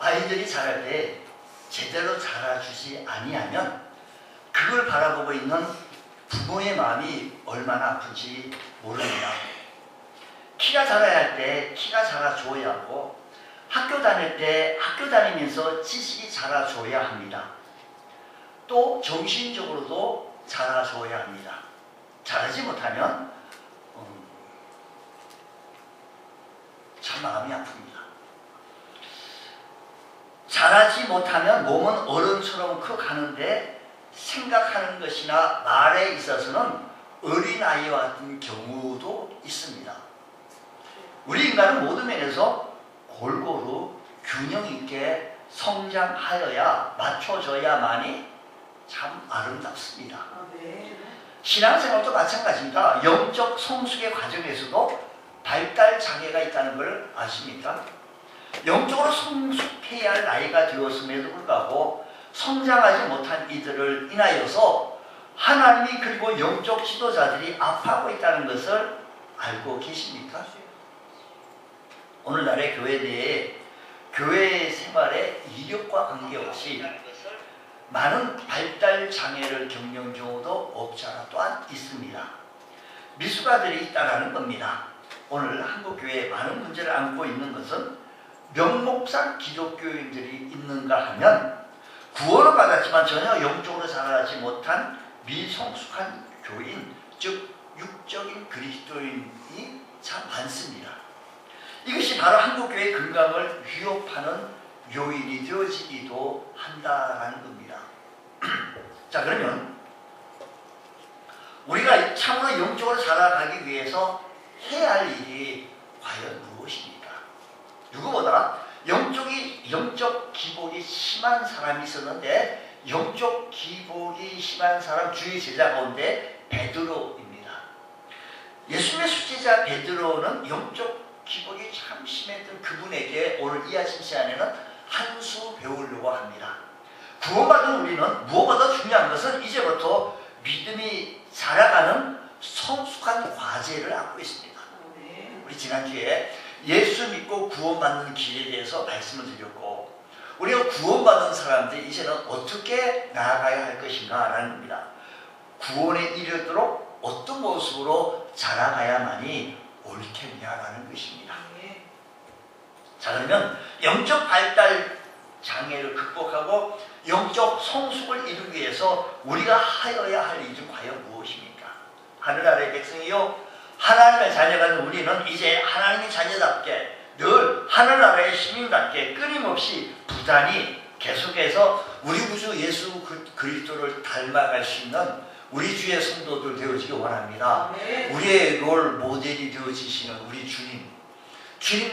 아이들이 자랄 때 제대로 자라주지 아니하면 그걸 바라보고 있는 부모의 마음이 얼마나 아픈지 모릅니다. 키가 자라야 할 때 키가 자라줘야 하고, 학교 다닐 때 학교 다니면서 지식이 자라줘야 합니다. 또 정신적으로도 자라줘야 합니다. 자라지 못하면 참 마음이 아픕니다. 자라지 못하면 몸은 어른처럼 커가는데 생각하는 것이나 말에 있어서는 어린아이와 같은 경우도 있습니다. 우리 인간은 모든 면에서 골고루 균형 있게 성장하여야 맞춰져야만이 참 아름답습니다. 신앙생활도 마찬가지입니다. 영적 성숙의 과정에서도 발달 장애가 있다는 걸 아십니까? 영적으로 성숙해야 할 나이가 되었음에도 불구하고 성장하지 못한 이들을 인하여서 하나님이 그리고 영적 지도자들이 아파하고 있다는 것을 알고 계십니까? 오늘날의 교회 내에 교회 생활의 이력과 관계없이 많은 발달 장애를 겪는 경우도 없지 않아 또한 있습니다. 미숙아들이 있다는 겁니다. 오늘 한국교회에 많은 문제를 안고 있는 것은 명목상 기독교인들이 있는가 하면 구원을 받았지만 전혀 영적으로 자라지 못한 미성숙한 교인, 즉 육적인 그리스도인이 참 많습니다. 이것이 바로 한국교회의 건강을 위협하는 요인이 되어지기도 한다는 겁니다. 자, 그러면 우리가 참으로 영적으로 자라가기 위해서 해야 할 일이 과연 무엇입니까? 누구보다 영적 기복이 심한 사람이 있었는데, 영적 기복이 심한 사람 주의 제자 가운데 베드로입니다. 예수님의 수제자 베드로는 영적 기복이 참 심했던 그분에게 오늘 이 아침 시간에는 한 수 배우려고 합니다. 구원받은 우리는 무엇보다 중요한 것은 이제부터 믿음이 자라가는 성숙한 과제를 안고 있습니다. 우리 지난주에 예수 믿고 구원받는 길에 대해서 말씀을 드렸고, 우리가 구원받은 사람들이 이제는 어떻게 나아가야 할 것인가 라는 겁니다. 구원에 이르도록 어떤 모습으로 자라가야만이 옳겠냐라는 것입니다. 자, 그러면 영적 발달 장애를 극복하고 영적 성숙을 이루기 위해서 우리가 하여야 할 일은 과연 무엇입니까? 하늘나라의 백성이요, 하나님의 자녀가 된 우리는 이제 하나님의 자녀답게 늘 하늘나라의 시민답게 끊임없이 부단히 계속해서 우리 구주 예수 그리스도를 닮아갈 수 있는 우리 주의 성도들 되어지기 원합니다. 우리의 롤 모델이 되어지시는 우리 주님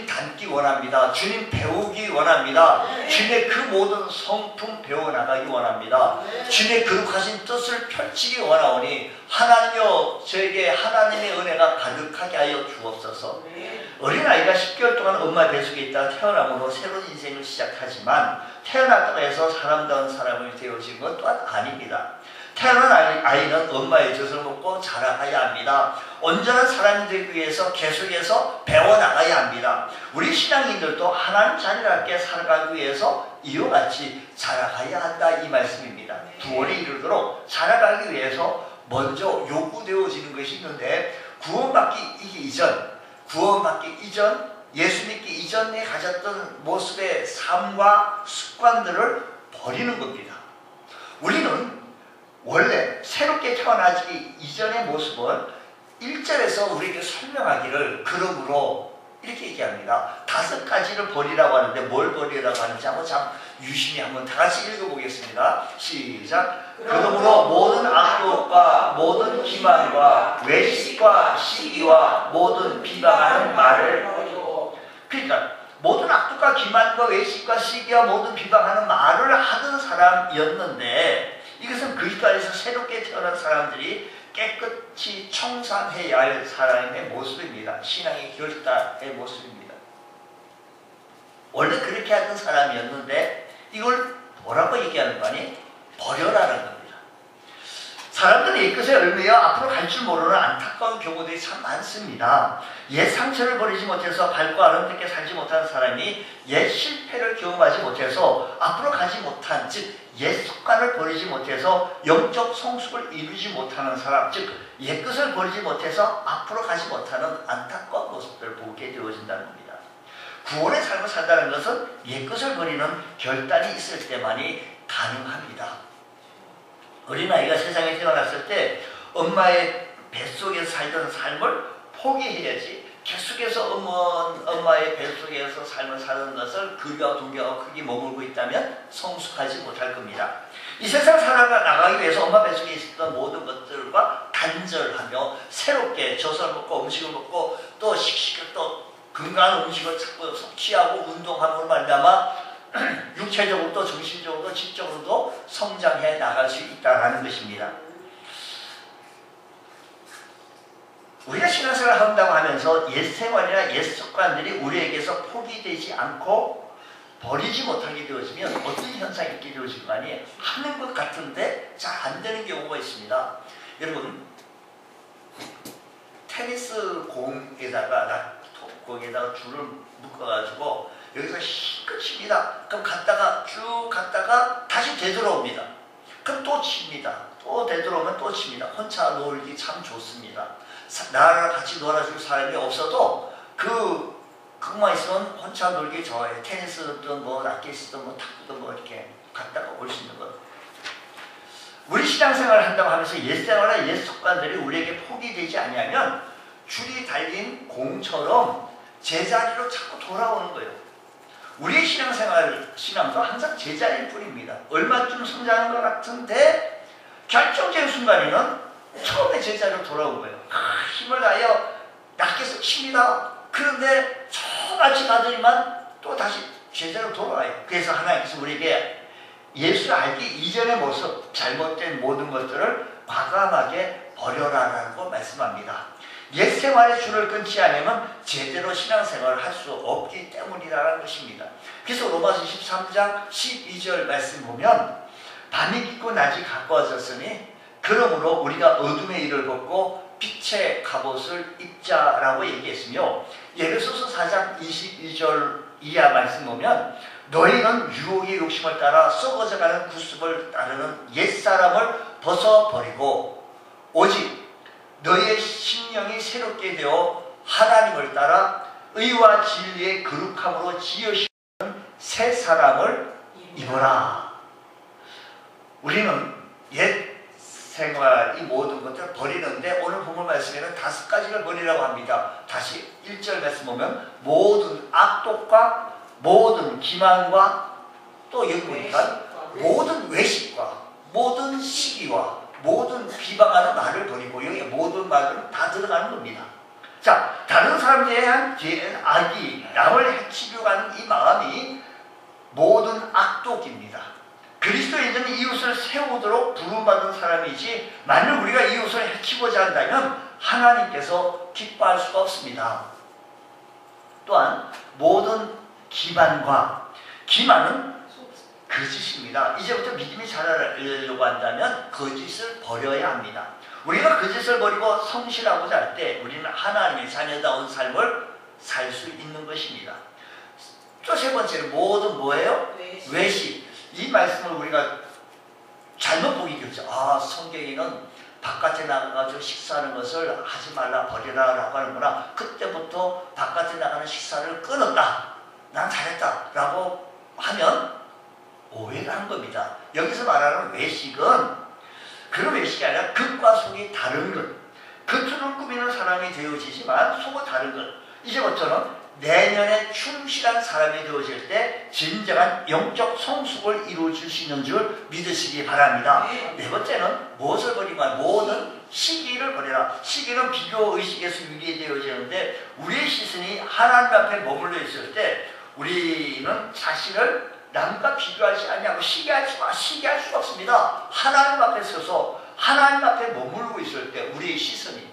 닮기 원합니다. 주님 배우기 원합니다. 주님의 그 모든 성품 배워나가기 원합니다. 주님의 거룩하신 뜻을 펼치기 원하오니 하나님여 저에게 하나님의 은혜가 가득하게 하여 주옵소서. 어린아이가 10개월 동안 엄마 뱃속에 있다가 태어남으로 새로운 인생을 시작하지만 태어났다고 해서 사람다운 사람이 되어진 것 또한 아닙니다. 태어난 아이는 엄마의 젖을 먹고 자라가야 합니다. 온전한 사람이 되기 위해서 계속해서 배워나가야 합니다. 우리 신앙인들도 하나님 자녀답게 살아가기 위해서 이와 같이 자라가야 한다, 이 말씀입니다. 구원에 이르도록 자라가기 위해서 먼저 요구되어지는 것이 있는데, 구원받기 이전 예수 믿기 이전에 가졌던 모습의 삶과 습관들을 버리는 겁니다. 우리는 원래 새롭게 태어나기 이전의 모습은 1절에서 우리에게 설명하기를 그러므로 이렇게 얘기합니다. 5가지를 버리라고 하는데 뭘 버리라고 하는지 한번 참 유심히 한번 다 같이 읽어보겠습니다. 시작. 그러므로 모든 악독과 모든 기만과 외식과 시기와 모든 비방하는 말을 버리고, 그러니까 모든 악독과 기만과 외식과 시기와 모든 비방하는 말을 하던 사람이었는데, 이것은 그리스도 안에서 새롭게 태어난 사람들이 깨끗이 청산해야 할 사람의 모습입니다. 신앙의 결단의 모습입니다. 원래 그렇게 하던 사람이었는데 이걸 뭐라고 얘기하는 거 아니? 버려라는 겁니다. 사람들이 이 끝에 얽매여 앞으로 갈 줄 모르는 안타까운 경우들이 참 많습니다. 옛 상처를 버리지 못해서 밝고 아름답게 살지 못하는 사람이 옛 실패를 경험하지 못해서 앞으로 가지 못한, 즉 옛 습관을 버리지 못해서 영적 성숙을 이루지 못하는 사람, 즉 옛 것을 버리지 못해서 앞으로 가지 못하는 안타까운 모습들을 보게 되어진다는 겁니다. 구원의 삶을 산다는 것은 옛 것을 버리는 결단이 있을 때만이 가능합니다. 어린아이가 세상에 태어났을 때 엄마의 뱃속에서 살던 삶을 포기해야지, 계속해서 엄마의 뱃속에서 삶을 사는 것을 그리와 동경하고 크게 머물고 있다면 성숙하지 못할 겁니다. 이 세상 살아나가기 위해서 엄마 뱃속에 있었던 모든 것들과 단절하며 새롭게 젖을 먹고 음식을 먹고 또 또 건강한 음식을 찾고 섭취하고 운동함으로 말미암아 육체적으로도 정신적으로도 지적으로도 성장해 나갈 수 있다는 것입니다. 우리가 신앙생활을 한다고 하면서 옛 생활이나 옛 습관들이 우리에게서 포기되지 않고 버리지 못하게 되어지면 어떤 현상이 있게 되어질 거 아니에요? 하는 것 같은데 잘 안 되는 경우가 있습니다. 여러분, 테니스 공에다가 줄을 묶어가지고 여기서 힘껏 칩니다. 그럼 쭉 갔다가 다시 되돌아옵니다. 그럼 또 칩니다. 또 되돌아오면 또 칩니다. 혼자 놀기 참 좋습니다. 나랑 같이 놀아줄 사람이 없어도 그것만 있으면 혼자 놀기 좋아해요. 테니스든 뭐 라켓이든 뭐 탁구든 뭐 이렇게 갔다가 올 수 있는 것. 우리 신앙생활을 한다고 하면서 옛생활과 옛 습관들이 우리에게 포기되지 않으면 줄이 달린 공처럼 제자리로 자꾸 돌아오는 거예요. 우리의 신앙도 항상 제자리일 뿐입니다. 얼마쯤 성장한 것 같은데 결정적인 순간에는 처음에 제자리로 돌아온 거예요. 힘을 다하여 낚여서 칩니다. 그런데 저같이 가더니만 또 다시 제자리로 돌아와요. 그래서 하나님께서 우리에게 예수를 알기 이전의 모습, 잘못된 모든 것들을 과감하게 버려라라고 말씀합니다. 옛 생활의 줄을 끊지 않으면 제대로 신앙생활을 할 수 없기 때문이라는 것입니다. 그래서 로마서 13장 12절 말씀 보면 밤이 깊고 낮이 가까워졌으니 그러므로 우리가 어둠의 일을 벗고 빛의 갑옷을 입자라고 얘기했으며, 예배소서 4장 22절 이하 말씀 보면 너희는 유혹의 욕심을 따라 썩어져가는 구습을 따르는 옛사람을 벗어버리고 오직 너희의 심령이 새롭게 되어 하나님을 따라 의와 진리의 거룩함으로 지으시는 새 사람을 입어라. 우리는 옛 생활 이 모든 것들을 버리는데 오늘 본문 말씀에는 5가지를 버리라고 합니다. 다시 1절 말씀 보면 모든 악독과 모든 기만과 또 여기 보니까 모든 외식과 모든 시기와 모든 비방하는 말을 버리고 여기 모든 말은 다 들어가는 겁니다. 자, 다른 사람들에 대한 악이 남을 해치려고 하는 이 마음이 모든 악독입니다. 그리스도인은 이웃을 세우도록 부름받은 사람이지 만일 우리가 이웃을 해치고자 한다면 하나님께서 기뻐할 수가 없습니다. 또한 모든 기만은 거짓입니다. 이제부터 믿음이 자라려고 한다면 거짓을 버려야 합니다. 우리가 거짓을 버리고 성실하고자 할 때 우리는 하나님의 자녀다운 삶을 살 수 있는 것입니다. 또 세 번째는 모든 뭐예요? 외식. 이 말씀을 우리가 잘못 보기 쉽죠. 성경에는 바깥에 나가가지고 식사하는 것을 하지 말라 버리라 라고 하는구나. 그때부터 바깥에 나가는 식사를 끊었다. 난 잘했다 라고 하면 오해를 한 겁니다. 여기서 말하는 외식은 그런 외식이 아니라 겉과 속이 다른 것. 겉으로 꾸미는 사람이 되어지지만 속은 다른 것. 이제부터는 내년에 충실한 사람이 되어질 때 진정한 영적 성숙을 이루어줄 수 있는 줄 믿으시기 바랍니다. 네 번째는 무엇을 버리면 모든 시기를 버려라. 시기는 비교의식에서 유리되어지는데 우리의 시선이 하나님 앞에 머물러 있을 때 우리는 자신을 남과 비교하지 않냐고 시기할 수가 없습니다. 하나님 앞에 서서 하나님 앞에 머물고 있을 때 우리의 시선이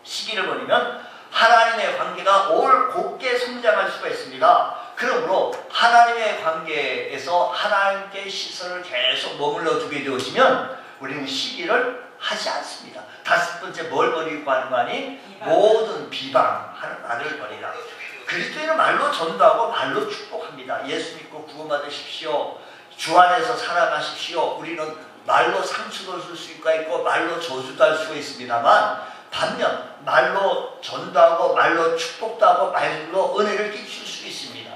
시기를 버리면 하나님의 관계가 올 곱게 성장할 수가 있습니다. 그러므로 하나님의 관계에서 하나님께 시선을 계속 머물러 두게 되어지면 우리는 시기를 하지 않습니다. 다섯 번째 뭘 버리고 하는 거 아니? 모든 비방하는 말을 버리라. 그리스도인은 말로 전도하고 말로 축복합니다. 예수 믿고 구원받으십시오. 주 안에서 살아가십시오. 우리는 말로 상처도 줄 수가 있고 말로 저주도 할 수가 있습니다만, 반면 말로 전도하고 말로 축복도 하고 말로 은혜를 끼칠 수 있습니다.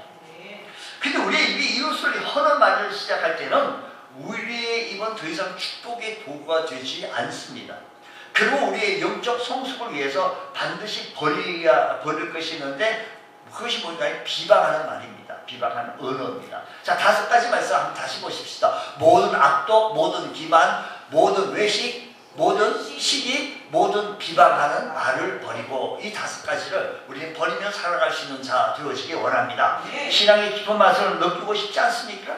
근데 우리의 입이 이웃을 허는 말을 시작할 때는 우리의 입은 더 이상 축복의 도구가 되지 않습니다. 그리고 우리의 영적 성숙을 위해서 반드시 버릴 것이 있는데, 그것이 뭔가 비방하는 말입니다. 비방하는 언어입니다. 자, 다섯 가지 말씀 한번 다시 보십시다. 모든 악독, 모든 기만, 모든 외식, 모든 시기, 모든 비방하는 말을 버리고, 이 다섯 가지를 우리는 버리며 살아갈 수 있는 자 되어지기 원합니다. 신앙의 깊은 맛을 느끼고 싶지 않습니까?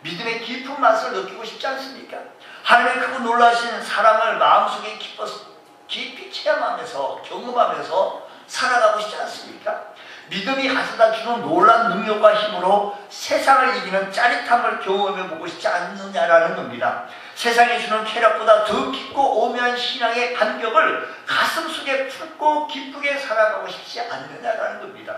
믿음의 깊은 맛을 느끼고 싶지 않습니까? 하나님의 크고 놀라신 사랑을 마음속에 깊이 체험하면서 경험하면서 살아가고 싶지 않습니까? 믿음이 가져다 주는 놀라운 능력과 힘으로 세상을 이기는 짜릿함을 경험해보고 싶지 않느냐라는 겁니다. 세상이 주는 쾌락보다 더 깊고 오묘한 신앙의 감격을 가슴속에 품고 기쁘게 살아가고 싶지 않느냐라는 겁니다.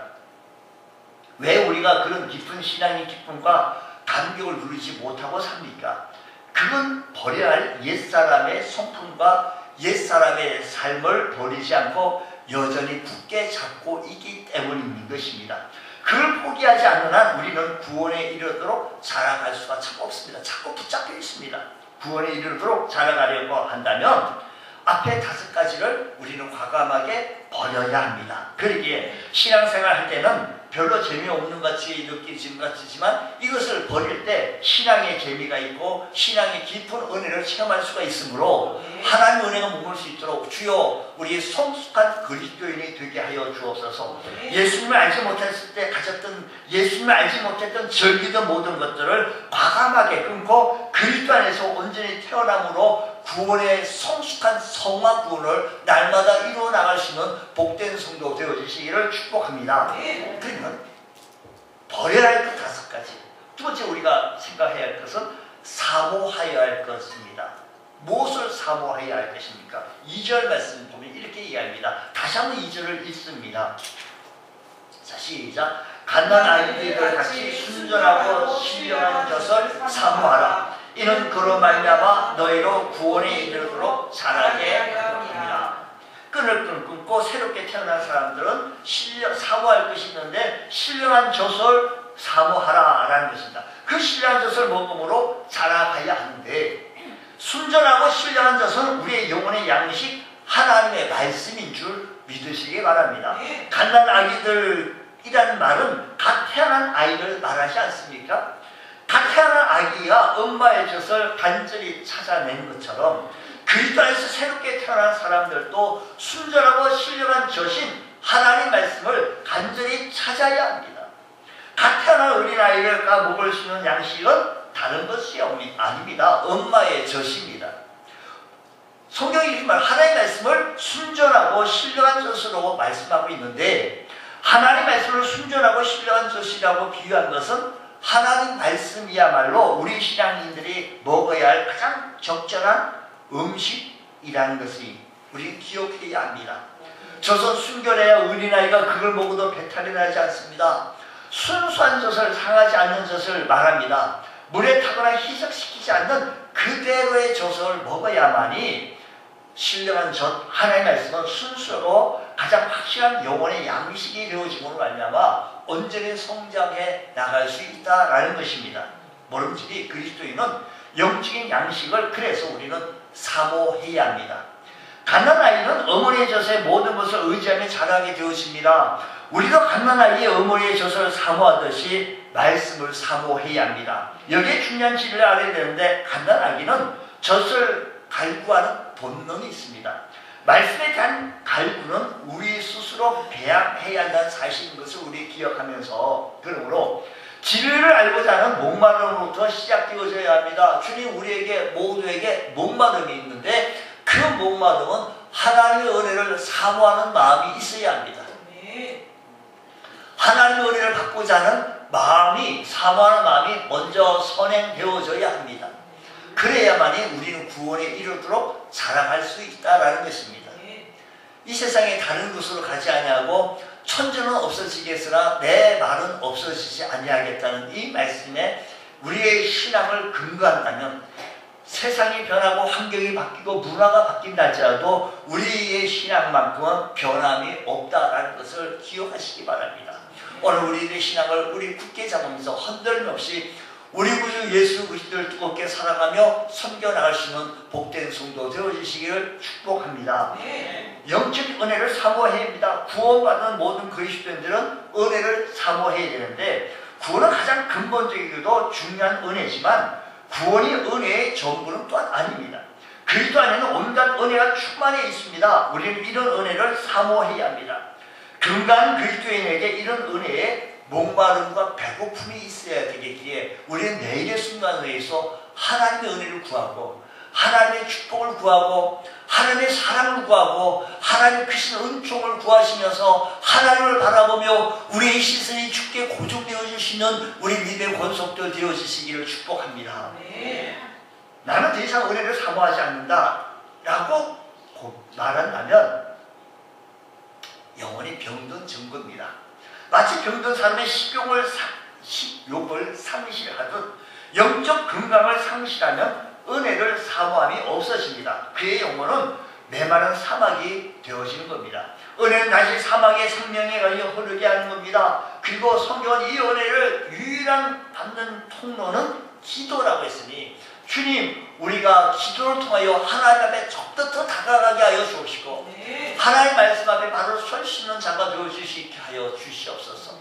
왜 우리가 그런 깊은 신앙의 기쁨과 감격을 누리지 못하고 삽니까? 그건 버려야 할 옛사람의 성품과 옛사람의 삶을 버리지 않고 여전히 굳게 잡고 있기 때문인 것입니다. 그걸 포기하지 않는 한 우리는 구원에 이르도록 자라갈 수가 참 없습니다. 자꾸 붙잡혀 있습니다. 구원에 이르도록 자라가려고 한다면 앞에 다섯 가지를 우리는 과감하게 버려야 합니다. 그러기에 신앙생활 할 때는 별로 재미없는 같이 느끼지는 같지만 이것을 버릴 때 신앙의 재미가 있고 신앙의 깊은 은혜를 체험할 수가 있으므로 하나님의 은혜가 머물 수 있도록 주여 우리 성숙한 그리스도인이 되게 하여 주옵소서. 예수님을 알지 못했을 때 가졌던 예수님을 알지 못했던 즐기던 모든 것들을 과감하게 끊고 그리스도 안에서 온전히 태어남으로 구원의 성숙한 성화 구원을 날마다 이루어 나갈 수 있는 복된 성도 되어지시기를 축복합니다. 그러면 버려야 할 것 다섯 가지. 두 번째 우리가 생각해야 할 것은 사모하여야 할 것입니다. 무엇을 사모해야 할 것입니까? 2절 말씀 보면 이렇게 이야기합니다. 다시 한번 2절을 읽습니다. 자, 시작. 갓난 아이들과 같이 순전하고 신령한 젖을 사모하라. 이는 그로 말미암아 너희로 구원에 이르도록 자라게 하느니라. 끈을 끊고 새롭게 태어난 사람들은 사모할 것이 있는데 신령한 젖을 사모하라라는 것입니다. 그 신령한 젖을 먹음으로 자라가야 하는데, 순전하고 신령한 젖은 우리의 영혼의 양식 하나님의 말씀인 줄 믿으시기 바랍니다. 갓난 아기들이라는 말은 갓 태어난 아이를 말하지 않습니까? 갓 태어난 아기가 엄마의 젖을 간절히 찾아낸 것처럼 그리스도 안에서 새롭게 태어난 사람들도 순전하고 신령한 젖인 하나님 말씀을 간절히 찾아야 합니다. 갓 태어난 어린아이가 먹을 수 있는 양식은 다른 것이 아닙니다. 엄마의 젖입니다. 성경이 이렇게 하나님 말씀을 순전하고 신령한 젖으로 말씀하고 있는데, 하나님 말씀을 순전하고 신령한 젖이라고 비유한 것은 하나님 말씀이야말로 우리 신앙인들이 먹어야 할 가장 적절한 음식이라는 것이 우리 기억해야 합니다. 젖은 순결해야 어린아이가 그걸 먹어도 배탈이 나지 않습니다. 순수한 젖을, 상하지 않는 젖을 말합니다. 물에 타거나 희석시키지 않는 그대로의 젖을 먹어야만이 신령한 젖, 하나님의 말씀은 순수로 가장 확실한 영혼의 양식이 되어짐으로 말미암아 온전히 성장해 나갈 수 있다라는 것입니다. 모름지기 그리스도인은 영적인 양식을 그래서 우리는 사모해야 합니다. 갓난아이는 어머니의 젖의 모든 것을 의지하며 자라게 되었습니다. 우리도 갓난아이의 어머니의 젖을 사모하듯이 말씀을 사모해야 합니다. 여기에 중요한 진리를 알아야 되는데, 갓난아기는 젖을 갈구하는 본능이 있습니다. 말씀에 대한 갈구는 우리 스스로 배양해야 한다는 사실인 것을 우리 기억하면서, 그러므로 진리를 알고자 하는 목마름으로부터 시작되어져야 합니다. 주님 우리에게 모두에게 목마름이 있는데 그 목마름은 하나님의 은혜를 사모하는 마음이 있어야 합니다. 하나님의 은혜를 받고자 하는 마음이, 사모하는 마음이 먼저 선행되어져야 합니다. 그래야만이 우리는 구원에 이르도록 자랑할 수 있다라는 것입니다. 이 세상에 다른 곳으로 가지 아니하고 천주는 없어지겠으나 내 말은 없어지지 아니하겠다는 이 말씀에 우리의 신앙을 근거한다면 세상이 변하고 환경이 바뀌고 문화가 바뀐다 할지라도 우리의 신앙만큼은 변함이 없다라는 것을 기억하시기 바랍니다. 오늘 우리의 신앙을 우리 굳게 잡으면서 흔들림 없이 우리 구주 예수 그리스도를 뜨겁게 사랑하며 섬겨나갈 수 있는 복된 성도 되어주시기를 축복합니다. 영적 은혜를 사모해야 합니다. 구원받은 모든 그리스도인들은 은혜를 사모해야 되는데 구원은 가장 근본적이기도 중요한 은혜지만 구원이 은혜의 전부는 또한 아닙니다. 그리스도 안에는 온갖 은혜가 충만해 있습니다. 우리는 이런 은혜를 사모해야 합니다. 건강한 그리스도인에게 이런 은혜에 목마름과 배고픔이 있어야 되겠기에 우리는 내일의 순간에 의해서 하나님의 은혜를 구하고 하나님의 축복을 구하고 하나님의 사랑을 구하고 하나님 크신 은총을 구하시면서 하나님을 바라보며 우리의 시선이 주께 고정되어 주시는 우리 믿음의 권속들 되어 주시기를 축복합니다. 나는 더 이상 은혜를 사모하지 않는다 라고 말한다면 영원히 병든 증거입니다. 마치 병든 사람의 식욕을 상실하듯 영적 건강을 상실하면 은혜를 사모함이 없어집니다. 그의 영혼은 메마른 사막이 되어지는 겁니다. 은혜는 다시 사막의 생명에 걸려 흐르게 하는 겁니다. 그리고 성경은 이 은혜를 유일한 받는 통로는 기도라고 했으니 주님, 우리가 기도를 통하여 하나님 앞에 적부터 다가가게 하여 주옵시고 하나님 말씀 앞에 바로 설 수 있는 자가 되어주시게 하여 주시옵소서.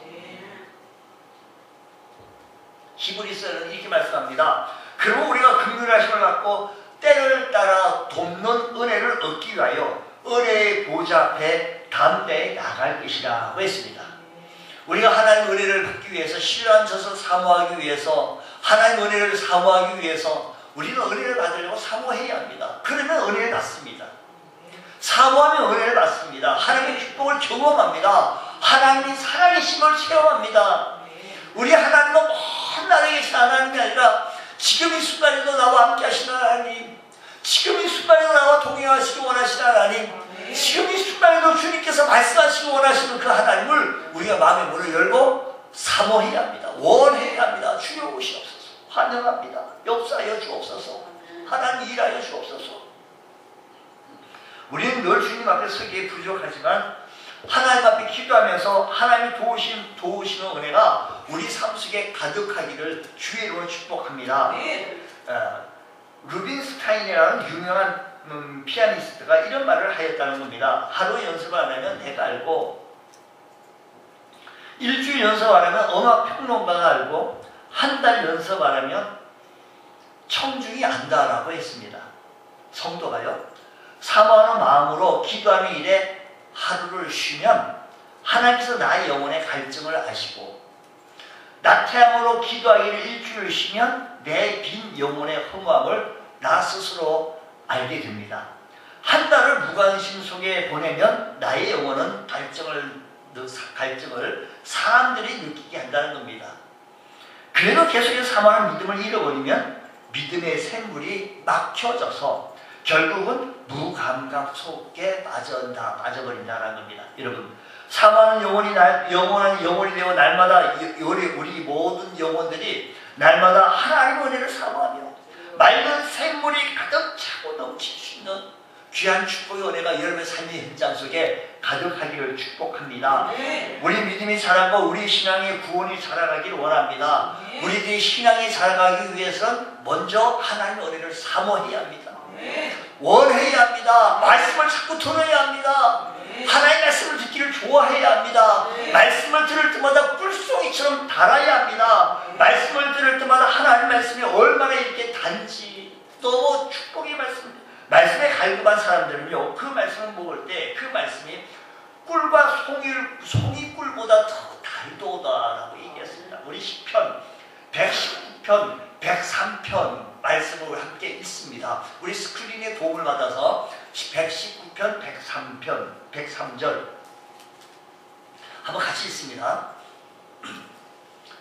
히브리서는 이렇게 말씀합니다. 그리고 우리가 긍휼하심을 갖고 때를 따라 돕는 은혜를 얻기 위하여 은혜의 보좌 앞에 담대히 나갈 것이라고 했습니다. 우리가 하나님의 은혜를 받기 위해서 신뢰한 젖을 사모하기 위해서 하나님의 은혜를 사모하기 위해서 우리는 은혜를 받으려고 사모해야 합니다. 그러면 은혜를 받습니다. 사모하면 은혜를 받습니다. 하나님의 축복을 경험합니다. 하나님이 살아계심을 체험합니다. 우리 하나님은 먼 나라에 계신 하나님이 아니라 지금 이 순간에도 나와 함께 하시는 하나님, 지금 이 순간에도 나와 동행하시기 원하시는 하나님, 지금 이 순간에도 주님께서 말씀하시기 원하시는 그 하나님을 우리가 마음의 문을 열고 사모해야 합니다. 원해야 합니다. 주여 오시옵소서. 환영합니다. 역사하여 주옵소서. 하나님 일하여 주옵소서. 우리는 늘 주님 앞에 서기에 부족하지만 하나님 앞에 기도하면서 하나님이 도우시는 은혜가 우리 삶 속에 가득하기를 주의 이름으로 축복합니다. 루빈스타인이라는 유명한 피아니스트가 이런 말을 하였다는 겁니다. 하루 연습을 안 하면 내가 알고, 일주일 연습 안 하면 음악 평론가가 알고, 한 달 연습 안 하면 청중이 안다라고 했습니다. 성도가요, 사모하는 마음으로 기도하는 일에 하루를 쉬면 하나님께서 나의 영혼의 갈증을 아시고, 나태함으로 기도하기를 일주일 쉬면 내 빈 영혼의 허무함을 나 스스로 알게 됩니다. 한 달을 무관심 속에 보내면 나의 영혼은 갈증을 사람들이 느끼게 한다는 겁니다. 그래도 계속해서 사모하는 믿음을 잃어버리면 믿음의 샘물이 막혀져서 결국은 무감각 속에 빠져버린다는 겁니다. 여러분, 사모하는 영원한 영혼이 되어 날마다 우리 모든 영혼들이 날마다 하나님의 은혜를 사모하며 맑은 샘물이 가득 차고 넘칠 수 있는 귀한 축복의 은혜가 여러분의 삶의 현장 속에 가득하기를 축복합니다. 우리 믿음이 자라고 우리 신앙의 구원이 자라가기를 원합니다. 우리들이 신앙이 자라가기 위해서는 먼저 하나님의 은혜를 사모해야 합니다. 원해야 합니다. 말씀을 자꾸 들어야 합니다. 하나님의 말씀을 듣기를 좋아해야 합니다. 말씀을 들을 때마다 꿀송이처럼 달아야 합니다. 말씀을 들을 때마다 하나님 말씀이 얼마나 이렇게 단지 너무 축복의 말씀에 갈급한 사람들은요, 그 말씀을 먹을 때 그 말씀이 꿀과 송이꿀보다 더 달도다라고 얘기했습니다. 우리 시편 119편 103편 말씀을 함께 읽습니다. 우리 스크린에 도움을 받아서 119편 103절 한번 같이 읽습니다.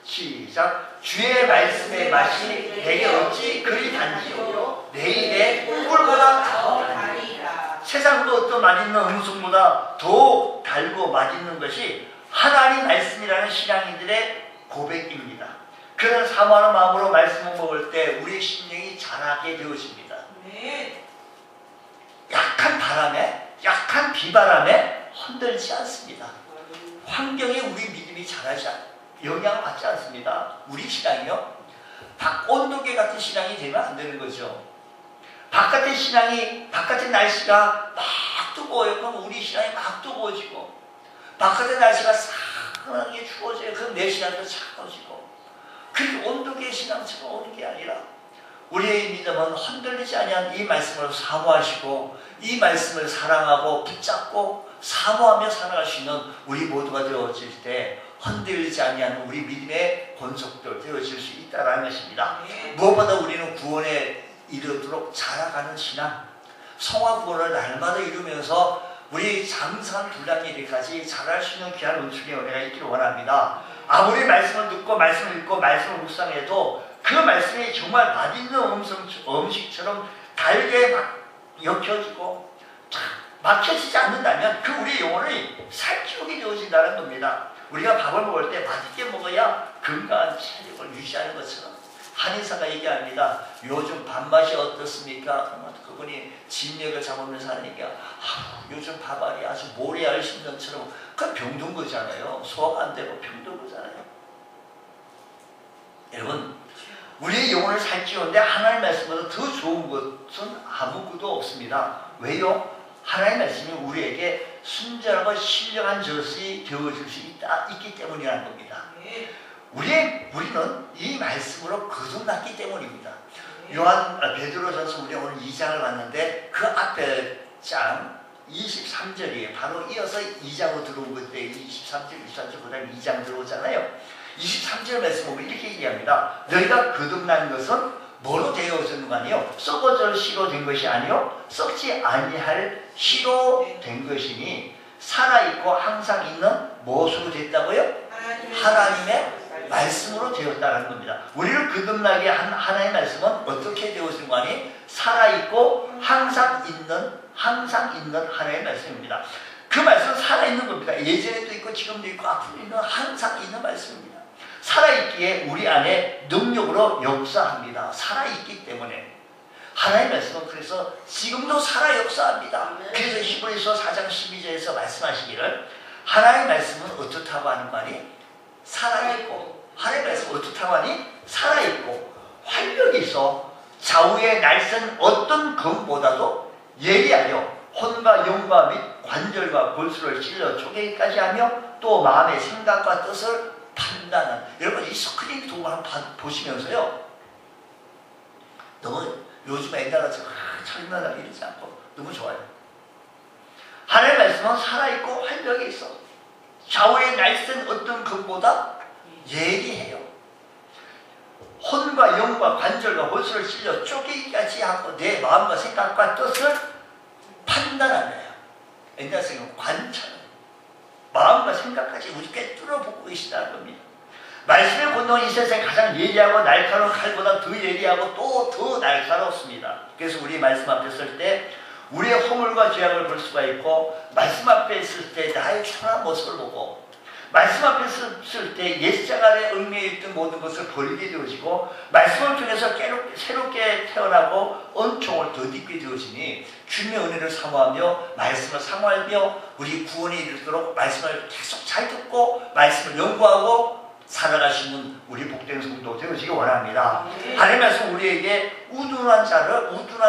시작. 주의 말씀의 맛이 내게 어찌 그리 단지요 내 입에 꿀보다 더 달이라. 세상도 어떤 맛있는 음식보다 더욱 달고 맛있는 것이 하나님 말씀이라는 신앙인들의 고백입니다. 그런 사모하는 마음으로 말씀을 먹을 때 우리의 심령이 자라게 되어집니다. 약한 바람에, 약한 비바람에 흔들지 않습니다. 환경에 우리 믿음이 자라지 않습니다. 영향을 받지 않습니다. 우리 신앙이요, 온도계 같은 신앙이 되면 안 되는 거죠. 바깥의 신앙이, 바깥의 날씨가 막 뜨거워요. 그럼 우리 신앙이 막 뜨거워지고, 바깥의 날씨가 싸하게 추워져요. 그럼 내 신앙도 차가워지고. 그게 온도계 신앙처럼 오는 게 아니라 우리의 믿음은 흔들리지 아니한 이 말씀을 사모하시고 이 말씀을 사랑하고 붙잡고 사모하며 살아갈 수 있는 우리 모두가 되어질 때 흔들리지 아니한 우리 믿음의 권속들 되어질 수 있다는 것입니다. 무엇보다 우리는 구원에 이르도록 자라가는 신앙, 성화 구원을 날마다 이루면서 우리 장산 불량일까지 자랄 수 있는 귀한 은총의 은혜가 있기를 원합니다. 아무리 말씀을 듣고 말씀을 읽고 말씀을 묵상해도 그 말씀이 정말 맛있는 음식처럼 달게 역혀지고 막혀지지 않는다면 그 우리의 영혼이 살찌우게 되어진다는 겁니다. 우리가 밥을 먹을 때 맛있게 먹어야 건강한 체력을 유지하는 것처럼 한의사가 얘기합니다. 요즘 밥맛이 어떻습니까? 그분이 진력을 잡으면서 하는 얘기가 요즘 밥알이 아주 모래알 심는처럼 그 병든 거잖아요. 소화가 안 되고 병든 거잖아요. 여러분, 우리의 영혼을 살찌우는데 하나님 말씀보다 더 좋은 것은 아무것도 없습니다. 왜요? 하나님 말씀이 우리에게 순전하고 신령한 젖이 되어줄 수 있기 때문이라는 겁니다. 우리는 이 말씀으로 거듭났기 때문입니다. 베드로전서 우리 오늘 2장을 봤는데 그 앞에 장 23절이에요. 바로 이어서 2장으로 들어온 건데 23절, 24절 그 다음에 2장 들어오잖아요. 23절 말씀 보면 이렇게 얘기합니다. 너희가 거듭난 것은 뭐로 되어졌는가 아니요? 썩어질 씨로 된 것이 아니요? 썩지 아니할 씨로 된 것이니 살아있고 항상 있는 무엇으로 됐다고요? 하나님의 말씀으로 되었다는 겁니다. 우리를 거듭나게 한 하나님의 말씀은 어떻게 되어진 거 아니? 살아있고 항상 있는 하나님의 말씀입니다. 그 말씀은 살아있는 겁니다. 예전에도 있고 지금도 있고 앞으로 있는 항상 있는 말씀입니다. 살아있기에 우리 안에 능력으로 역사합니다. 살아있기 때문에. 하나님의 말씀은 그래서 지금도 살아 역사합니다. 그래서 히브리서 4장 12절에서 말씀하시기를 하나님의 말씀은 어떻다고 하는 말이? 살아있고. 하나님의 말씀은 어떻다고 하니? 살아있고 활력이 있어 좌우의 날선 어떤 검보다도 예리하여 혼과 영과 및 관절과 골수를 찔러 쪼개기까지 하며 또 마음의 생각과 뜻을 판단하는. 여러분 이 스크린 도구 한번 보시면서요, 너무 요즘에 옛날같이 철면하게 이러지 않고 너무 좋아요. 하나님의 말씀은 살아있고 활력이 있어 좌우의 날선 어떤 검보다 예리해요. 혼과 영과 관절과 골수를 찔러 쪼개기까지 하고 내 마음과 생각과 뜻을 판단하네요. 옛날 생각은 관찰. 마음과 생각까지 우리께 뚫어보고 계시다는 겁니다. 말씀의 권능은 이 세상에 가장 예리하고 날카로운 칼보다 더 예리하고 또 더 날카롭습니다. 그래서 우리 말씀 앞에 설 때 우리의 허물과 죄악을 볼 수가 있고, 말씀 앞에 있을 때 나의 초라한 모습을 보고, 말씀 앞에 쓸 때 옛생활에 얽매여 있던 모든 것을 버리게 되어지고, 말씀을 통해서 새롭게 태어나고 은총을 덧입게 되어지니 주님의 은혜를 사모하며 말씀을 사모하며 우리 구원에 이르도록 말씀을 계속 잘 듣고 말씀을 연구하고 살아가시는 우리 복된 성도 되어지기 원합니다. 하나님의 말씀 우리에게 우둔한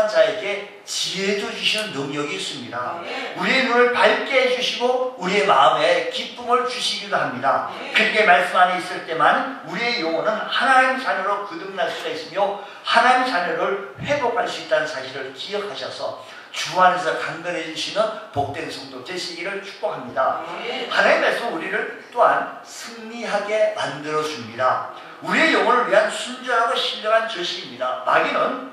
자에게 지혜도 주시는 능력이 있습니다. 우리의 눈을 밝게 해주시고 우리의 마음에 기쁨을 주시기도 합니다. 그렇게 말씀 안에 있을 때만 우리의 영혼은 하나님 자녀로 거듭날 수가 있으며 하나님 자녀를 회복할 수 있다는 사실을 기억하셔서 주 안에서 강건해지시는 복된 성도 되시기를 축복합니다. 하나님의 말씀은 우리를 또한 승리하게 만들어줍니다. 우리의 영혼을 위한 순전하고 신령한 젖입니다. 마귀는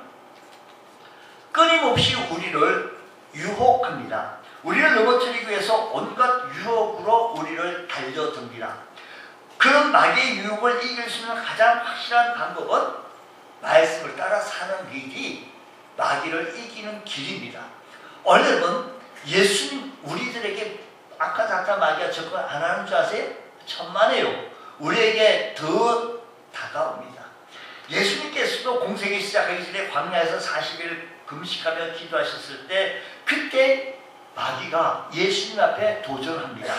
끊임없이 우리를 유혹합니다. 우리를 넘어뜨리기 위해서 온갖 유혹으로 우리를 달려듭니다. 그런 마귀의 유혹을 이길 수 있는 가장 확실한 방법은 말씀을 따라 사는 길이 마귀를 이기는 길입니다. 오늘은 예수님 우리들에게 아까 잠깐 마귀가 접근 안 하는 줄 아세요? 천만에요. 우리에게 더 다가옵니다. 예수님께서도 공생애 시작하기 전에 광야에서 40일 금식하며 기도하셨을 때 그때 마귀가 예수님 앞에 도전합니다.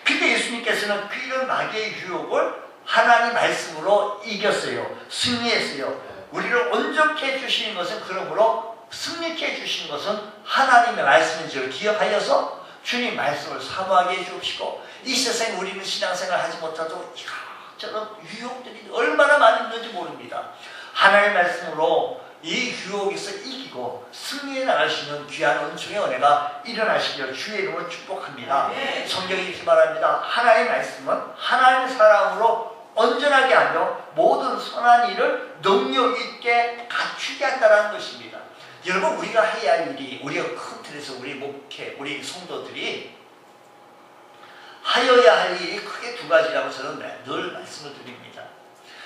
근데 예수님께서는 이런 마귀의 유혹을 하나님 말씀으로 이겼어요. 승리했어요. 우리를 온전케 해주시는 것은 그러므로 승리케 해주시는 것은 하나님의 말씀인 줄 기억하여서 주님 말씀을 사모하게 해주시고 이 세상에 우리는 신앙생활 하지 못하도 이런저런 유혹들이 얼마나 많이 있는지 모릅니다. 하나님의 말씀으로 이 유혹에서 이기고 승리해 나갈 수 있는 귀한 은총의 은혜가 일어나시기를 주의 이름으로 축복합니다. 성경이 이렇게 말합니다. 하나님의 말씀은 하나님의 사랑으로 온전하게 하며 모든 선한 일을 능력 있게 갖추게 한다는 것입니다. 여러분 우리가 해야 할 일이 우리가 큰 틀에서 우리 목회, 우리 성도들이 하여야 할 일이 크게 두 가지라고 저는 늘 말씀을 드립니다.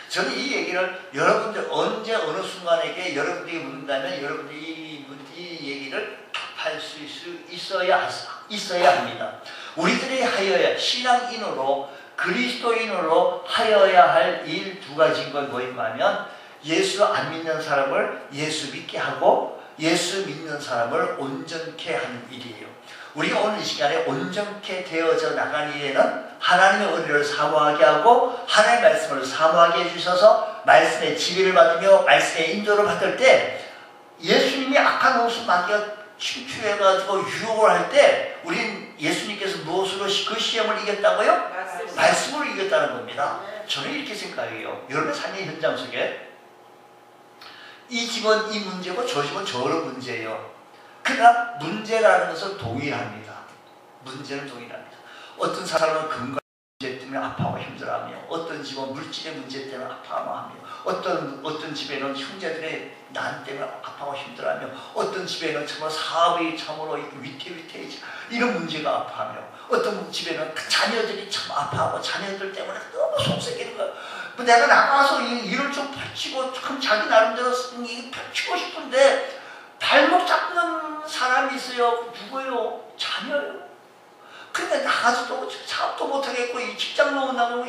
저는 이 얘기를 여러분들 언제 어느 순간에게 여러분들이 묻는다면 여러분들이 이 얘기를 답할 수 있어야 합니다. 우리들이 하여야 신앙인으로 그리스도인으로 하여야 할 일 두 가지인 건 뭐인가하면 예수 안 믿는 사람을 예수 믿게 하고 예수 믿는 사람을 온전케 하는 일이에요. 우리가 오늘 이 시간에 온전케 되어져 나가는 일에는 하나님의 은혜를 사모하게 하고 하나님의 말씀을 사모하게 해주셔서 말씀의 지배를 받으며 말씀의 인도를 받을 때 예수님이 악한 옷을 마귀가 침투해가지고 유혹을 할 때 우린 예수님께서 무엇으로 그 시험을 이겼다고요? 말씀으로 이겼다는 겁니다. 저는 이렇게 생각해요. 여러분의 삶의 현장 속에 이 집은 이 문제고 저 집은 저런 문제예요. 그러나 문제라는 것은 동일합니다. 문제는 동일합니다. 어떤 사람은 건강 문제 때문에 아파하고 힘들어하며 어떤 집은 물질의 문제 때문에 아파하며 어떤 집에는 형제들의 난 때문에 아파하고 힘들어하며 어떤 집에는 정말 사업이 참으로 위태위태해지 이런 문제가 아파하며 어떤 집에는 자녀들이 참 아파하고 자녀들 때문에 너무 속썩이는 거야. 내가 나가서 일을 좀 펼치고 참 자기 나름대로 펼치고 싶은데 발목 잡는 사람이 있어요. 누구요? 자녀요. 그러니까 나가서도 사업도 못하겠고 이 직장도 못 나가고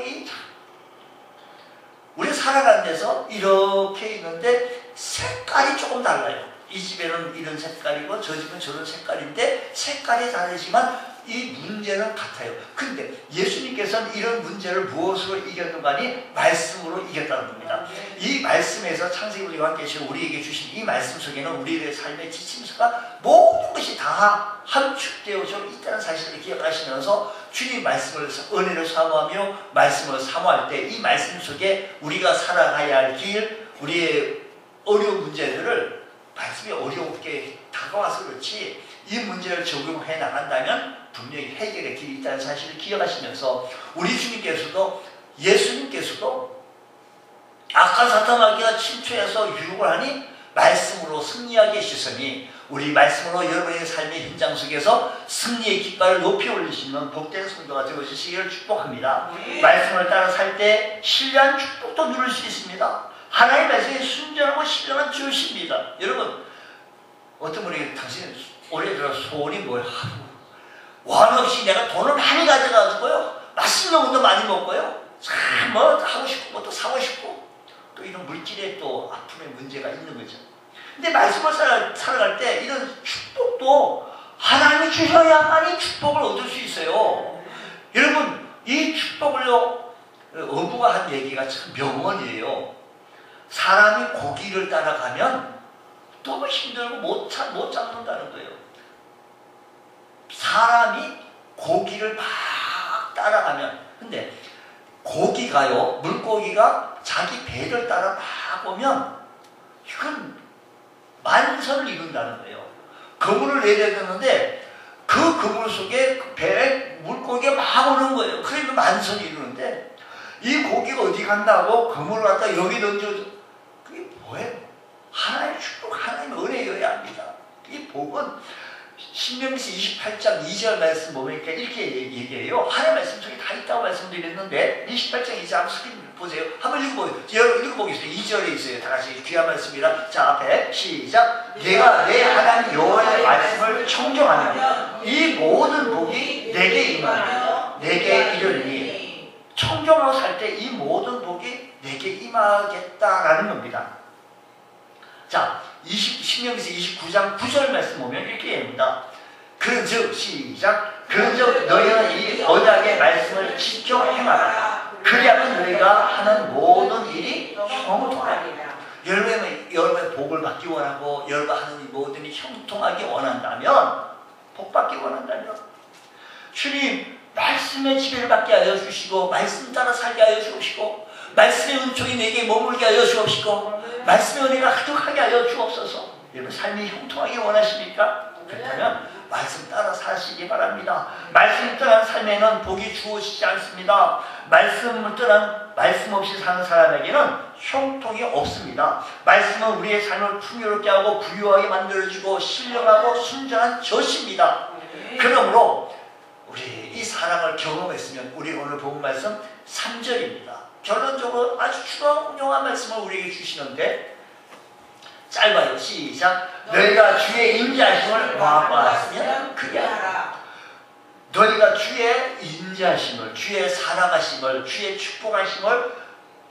우리 살아가는 데서 이렇게 있는데 색깔이 조금 달라요. 이 집에는 이런 색깔이고 저 집은 저런 색깔인데 색깔이 다르지만 이 문제는 같아요. 근데 예수님께서는 이런 문제를 무엇으로 이겼는가니 말씀으로 이겼다는 겁니다. 이 말씀에서 창세기와 함께 우리에게 주신 이 말씀 속에는 우리의 삶의 지침서가 모든 것이 다 함축되어져 있다는 사실을 기억하시면서 주님 말씀을 은혜를 사모하며 말씀을 사모할 때 이 말씀 속에 우리가 살아가야 할 길, 우리의 어려운 문제들을 말씀이 어렵게 다가와서 그렇지 이 문제를 적용해 나간다면 분명히 해결의 길이 있다는 사실을 기억하시면서 우리 주님께서도 예수님께서도 악한 사탄 마귀가 침투해서 유혹을 하니 말씀으로 승리하게 하시으니 우리 말씀으로 여러분의 삶의 현장 속에서 승리의 깃발을 높이 올리시는 복된 성도가 되어주시기를 축복합니다. 말씀을 따라 살 때 신뢰한 축복도 누릴 수 있습니다. 하나님의 말씀에 순전하고 신령한 주십니다. 여러분 어떤 분에게 당신 올해 들어 소원이 뭐예요? 원 없이 내가 돈을 많이 가져가지고요 맛있는 것도 많이 먹고요 참 뭐 하고 싶고 뭐 또 사고 싶고 또 이런 물질에 또 아픔의 문제가 있는 거죠. 근데 말씀을 살아갈 때 이런 축복도 하나님이 주셔야만이 축복을 얻을 수 있어요. 여러분 이 축복을요 어부가 한 얘기가 참 명언이에요. 사람이 고기를 따라가면 너무 힘들고 못 잡는다는 거예요. 사람이 고기를 막 따라가면 근데 고기가요 물고기가 자기 배를 따라 막 오면 이건 만선을 이룬다는 거예요. 그물을 내려야 되는데 그 그물 속에 그 배에 물고기가 막 오는 거예요. 그러니까 만선을 이루는데 이 고기가 어디 간다고 그물을 갖다 여기 던져줘. 그게 뭐예요? 하나님의 축복, 하나님의 은혜여야 합니다. 이 복은 신명기 28장 2절 말씀 보니까 이렇게 얘기해요. 하나님의 말씀 속에 다 있다. 있다고 말씀드렸는데 28장 이제 한번 스크린 보세요. 한번 읽어보겠습니다. 2절에 있어요. 다 같이 귀한 말씀입니다. 자, 앞에 시작. 내가 내 하나님 여호와의 말씀을 청정하면 이 모든 복이 내게 임하며 내게 이르리니. 청정하고 살 때 이 모든 복이 내게 임하겠다라는 겁니다. 자, 신명기서 29장 9절 말씀 보면 이렇게 합니다. 그런즉 시작. 그런즉 너희는 이 언약의 말씀을 지켜 행하라. 그리하면 너희가 하는 모든 일이 형통하리라. 여러분의 복을 받기 원하고 여러분 하는 이 모든 일이 형통하기 원한다면, 복 받기 원한다면 주님 말씀의 지배를 받게 하여 주시고 말씀 따라 살게 하여 주시고 말씀의 은총이 내게 머물게 하여 주옵시고 말씀의 은혜가 가득하게 하여 주옵소서. 여러분 삶이 형통하기 원하십니까? 그렇다면 말씀 따라 사시기 바랍니다. 말씀 떠난 삶에는 복이 주어지지 않습니다. 말씀을 떠난 말씀 없이 사는 사람에게는 형통이 없습니다. 말씀은 우리의 삶을 풍요롭게 하고 부유하게 만들어주고 신령하고 순전한 젖입니다. 그러므로 우리 이 사랑을 경험했으면 우리 오늘 본 말씀 3절입니다. 결론적으로 아주 훌륭한 말씀을 우리에게 주시는데 짧아요. 시작. 너희가 주의 인자하심을 맛보았으면 그리하라. 너희가 주의 인자하심을, 주의 사랑하심을, 주의 축복하심을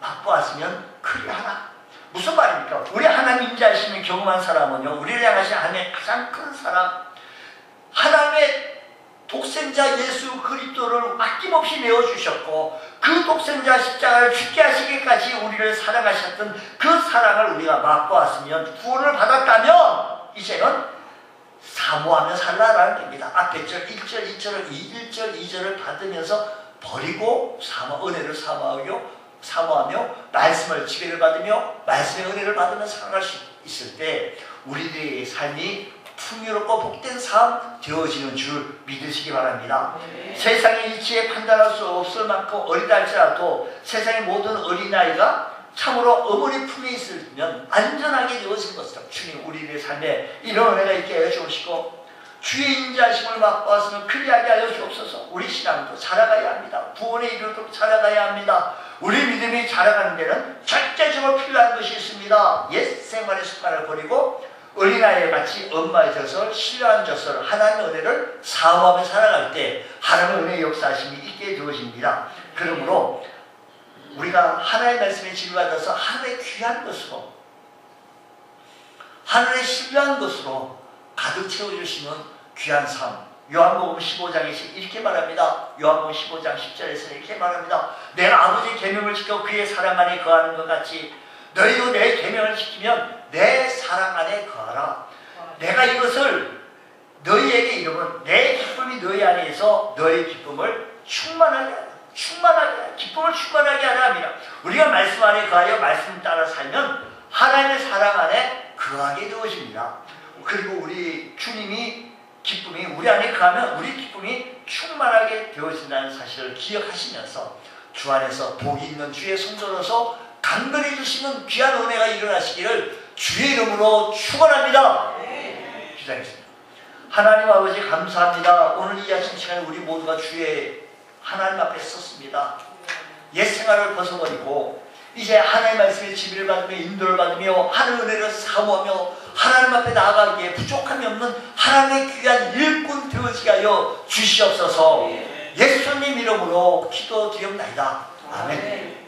맛보았으면 그리하라. 무슨 말입니까? 우리 하나님 인자하심을 경험한 사람은요, 우리를 향하신 하나님의 가장 큰 사랑, 하나님의 독생자 예수 그리스도를 아낌없이 내어주셨고 그 독생자 십자가를 죽게 하시기까지 우리를 사랑하셨던 그 사랑을 우리가 맛보았으면, 구원을 받았다면 이제는 사모하며 살라라는 겁니다. 앞에 절 1절 2절을 1절 2절을 받으면서 버리고 은혜를 사모하며 말씀을 지배를 받으며 말씀의 은혜를 받으며 살아갈 수 있을 때 우리들의 삶이 풍요롭고 복된 삶 되어지는 줄 믿으시기 바랍니다. 세상의 이치에 판단할 수 없을 만큼 어리다 할지라도 세상의 모든 어린아이가 참으로 어머니 품에 있으면 안전하게 되어진 것처럼 주님 우리의 삶에 이런 은혜가 있게 하여 주시고 주의 인자하심을 맛보았으면 그리하게 하여 주옵소서. 우리 신앙도 자라가야 합니다. 구원에 이르도록 자라가야 합니다. 우리 믿음이 자라가는 데는 절대적으로 필요한 것이 있습니다. 옛 생활의 습관을 버리고 어린아이에 같이 엄마의 젖을, 신령한 젖을, 하나님의 은혜를 사모하며 살아갈 때 하나님의 은혜의 역사하심이 있게 되어집니다. 그러므로 우리가 하나님의 말씀에 지배받아서 하나님의 귀한 것으로, 하나님의 신뢰한 것으로 가득 채워주시는 귀한 삶. 요한복음 15장에서 이렇게 말합니다. 요한복음 15장 10절에서 이렇게 말합니다. 내가 아버지의 계명을 지켜 그의 사랑 안에 거하는 것 같이 너희도 내 계명을 지키면 내 사랑 안에 거하라. 내가 이것을 너희에게 이르면 내 기쁨이 너희 안에서 너희 기쁨을 충만하게 기쁨을 충만하게 하라 합니다. 우리가 말씀 안에 거하여 말씀 따라 살면 하나님의 사랑 안에 거하게 되어집니다. 그리고 우리 주님이 기쁨이 우리 안에 거하면 우리 기쁨이 충만하게 되어진다는 사실을 기억하시면서 주 안에서 복이 있는 주의 성도로서 강건해 주시는 귀한 은혜가 일어나시기를 주의 이름으로 축원합니다. 기도하겠습니다. 하나님 아버지 감사합니다. 오늘 이 아침 시간에 우리 모두가 주의 하나님 앞에 섰습니다. 옛 생활을 벗어버리고 이제 하나님의 말씀에 지배를 받으며 인도를 받으며 하나님의 은혜를 사모하며 하나님 앞에 나아가기에 부족함이 없는 하나님의 귀한 일꾼 되어지게 하여 주시옵소서. 예수님 이름으로 기도드리옵나이다. 아멘.